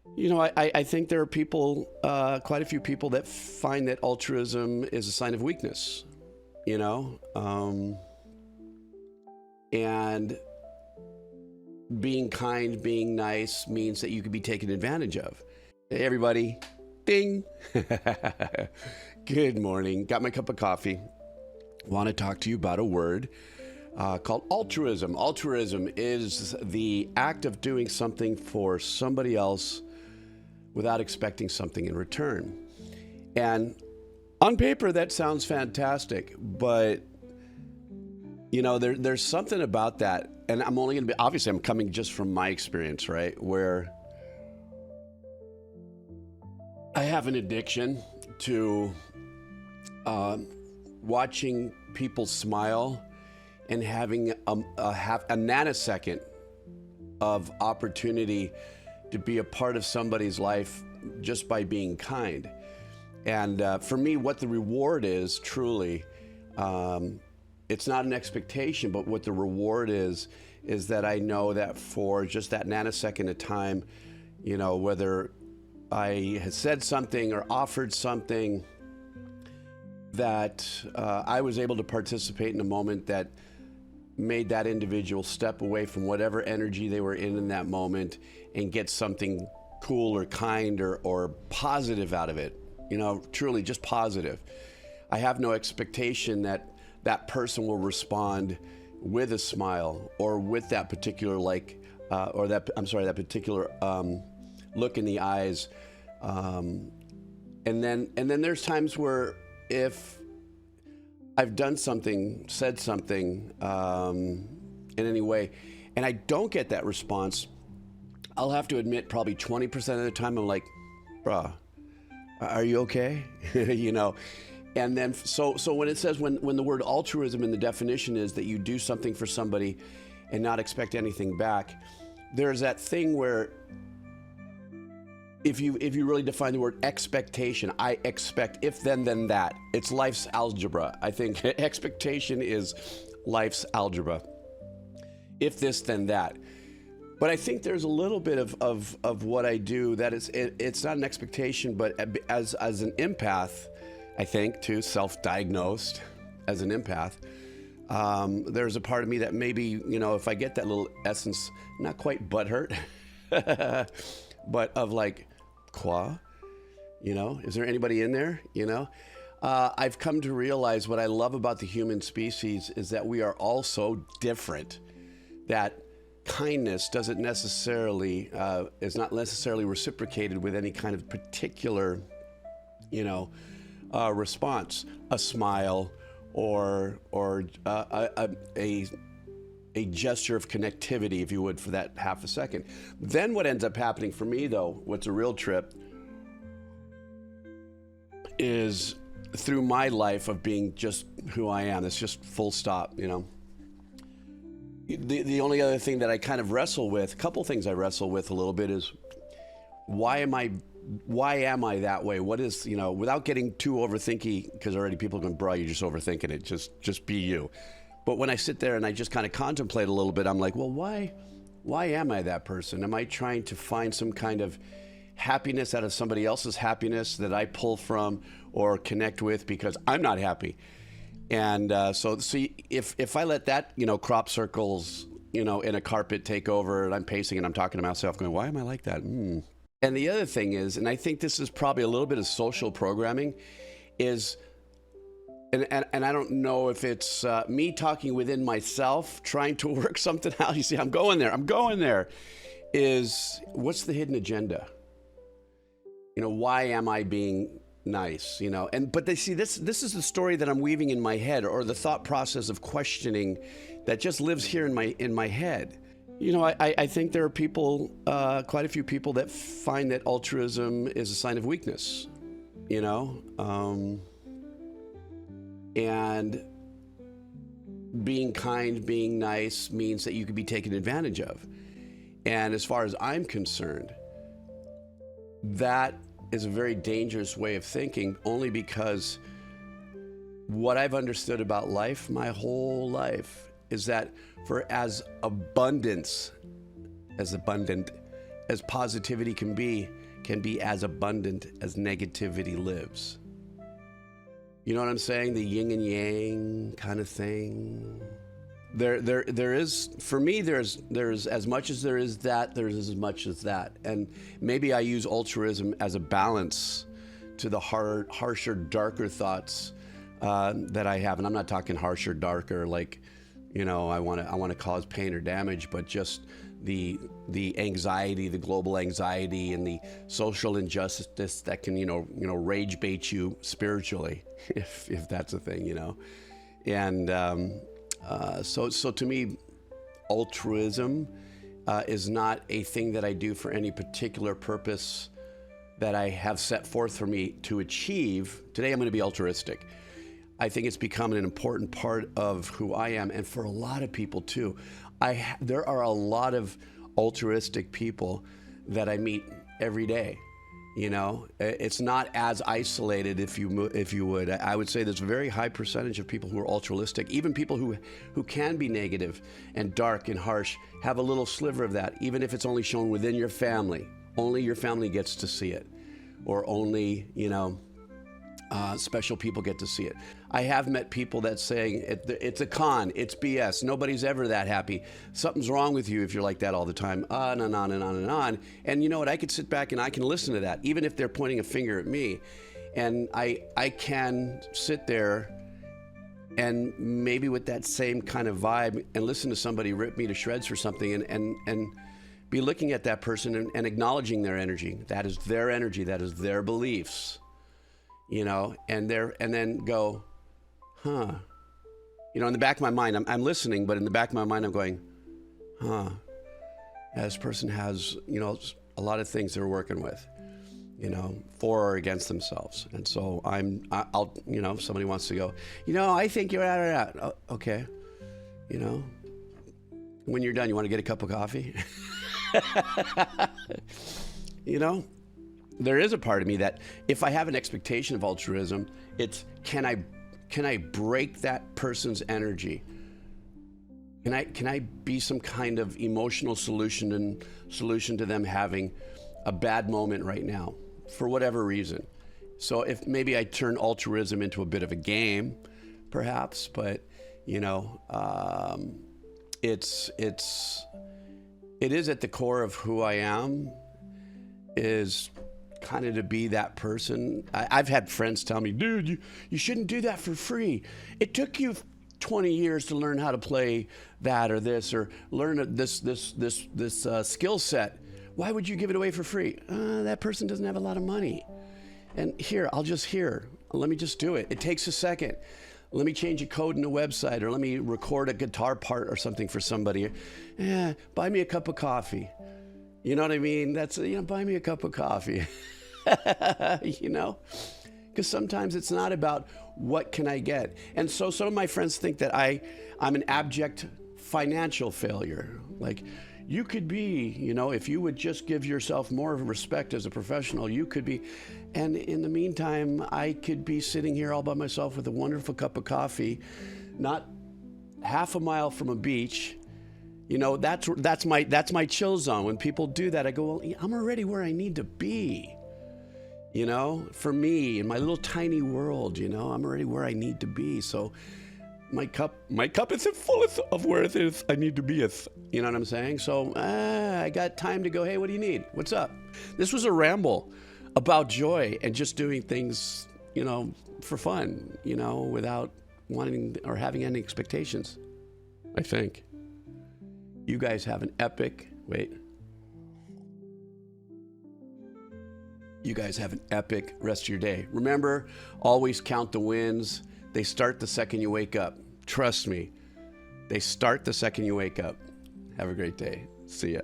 I think there are people, quite a few people that find that altruism is a sign of weakness, you know? And being kind, being nice means that you can be taken advantage of. Hey, everybody. Ding. Good morning. Got my cup of coffee. Want to talk to you about a word called altruism. Altruism is the act of doing something for somebody else without expecting something in return. And on paper, that sounds fantastic, but there's something about that. And I'm only going to be, obviously, I'm coming just from my experience, right? Where I have an addiction to watching people smile and having a nanosecond of opportunity to be a part of somebody's life just by being kind. And for me, what the reward is truly, it's not an expectation, but what the reward is that I know that for just that nanosecond of time, whether I had said something or offered something, that I was able to participate in a moment that made that individual step away from whatever energy they were in that moment and get something cool or kind or positive out of it, truly just positive. I have no expectation that that person will respond with a smile or with that particular that particular look in the eyes. And then there's times where if I've done something, said something in any way, and I don't get that response, I'll have to admit probably 20% of the time I'm like, bruh, are you okay? And then so when it says, when the word altruism in the definition is that you do something for somebody and not expect anything back, there's that thing where if you really define the word expectation, I expect if then that. It's life's algebra. I think expectation is life's algebra. If this, then that. But I think there's a little bit of what I do that it's not an expectation, but as an empath, I think, too, self-diagnosed as an empath, there's a part of me that maybe, if I get that little essence, not quite butthurt, but of like, quoi? Is there anybody in there? I've come to realize what I love about the human species is that we are all so different, that kindness doesn't necessarily, is not necessarily reciprocated with any kind of particular, response, a smile or a gesture of connectivity, if you would, for that half a second. Then what ends up happening for me, though, what's a real trip, is through my life of being just who I am. It's just full stop, The only other thing that I kind of wrestle with, a couple things I wrestle with a little bit, is why am I that way? What is, without getting too overthinky, because already people are going, bro, you're just overthinking it. Just be you. But when I sit there and I just kind of contemplate a little bit, I'm like, well, why am I that person? Am I trying to find some kind of happiness out of somebody else's happiness that I pull from or connect with because I'm not happy? And so see, if I let that, crop circles, in a carpet take over, and I'm pacing and I'm talking to myself going, why am I like that? And the other thing is, and I think this is probably a little bit of social programming, is, and I don't know if it's me talking within myself, trying to work something out. You see, I'm going there, is what's the hidden agenda? Why am I being nice? But they see this is the story that I'm weaving in my head, or the thought process of questioning that just lives here in my head. I think there are people, quite a few people that find that altruism is a sign of weakness, and being kind, being nice means that you can be taken advantage of. And as far as I'm concerned, that is a very dangerous way of thinking, only because what I've understood about life my whole life is that for as abundant as positivity can be as abundant as negativity lives. You know what I'm saying? The yin and yang kind of thing. There is, for me, there's as much as there is that, there's as much as that. And maybe I use altruism as a balance to the harsher, darker thoughts that I have. And I'm not talking harsher, darker, like, you know, I want to cause pain or damage, but just the anxiety, the global anxiety, and the social injustice that can, you know, rage bait you spiritually, if that's a thing, you know. And so to me, altruism is not a thing that I do for any particular purpose that I have set forth for me to achieve. Today I'm going to be altruistic. I think it's become an important part of who I am, and for a lot of people too. There are a lot of altruistic people that I meet every day. You know, it's not as isolated, if you would. I would say there's a very high percentage of people who are altruistic. Even people who can be negative and dark and harsh have a little sliver of that, even if it's only shown within your family. Only your family gets to see it, or only, you know, special people get to see it. I have met people that saying it's a con, it's BS, nobody's ever that happy. Something's wrong with you if you're like that all the time, on and on and on and on. And you know what, I could sit back and I can listen to that, even if they're pointing a finger at me. And I can sit there and maybe with that same kind of vibe and listen to somebody rip me to shreds for something and be looking at that person and acknowledging their energy. That is their energy, that is their beliefs. You know, and then go, huh? You know, in the back of my mind, I'm listening, but in the back of my mind, I'm going, huh? This person has, you know, a lot of things they're working with, you know, for or against themselves. And so I'll, you know, if somebody wants to go, you know, I think you're out. Oh, okay. You know, when you're done, you want to get a cup of coffee? You know? There is a part of me that if I have an expectation of altruism, it's can I break that person's energy? Can I be some kind of emotional solution to them having a bad moment right now for whatever reason? So if maybe I turn altruism into a bit of a game, perhaps, but you know, it is at the core of who I am, is kind of to be that person. I've had friends tell me, dude, you shouldn't do that for free. It took you 20 years to learn how to play that or this, or learn this skill set. Why would you give it away for free? That person doesn't have a lot of money. And let me just do it. It takes a second. Let me change a code in a website, or let me record a guitar part or something for somebody. Buy me a cup of coffee. You know what I mean? That's, you know, buy me a cup of coffee. You know? Because sometimes it's not about what can I get. And so some of my friends think that I'm an abject financial failure. Like, you could be, you know, if you would just give yourself more respect as a professional, you could be. And in the meantime, I could be sitting here all by myself with a wonderful cup of coffee, not half a mile from a beach. You know, that's my chill zone. When people do that, I go, well, I'm already where I need to be. You know, for me, in my little tiny world, you know, I'm already where I need to be. So my cup is full of where it is I need to be. You know what I'm saying? So I got time to go, hey, what do you need? What's up? This was a ramble about joy and just doing things, you know, for fun, you know, without wanting or having any expectations, I think. You guys have an epic, you guys have an epic rest of your day. Remember, always count the wins. They start the second you wake up. Trust me, they start the second you wake up. Have a great day. See ya.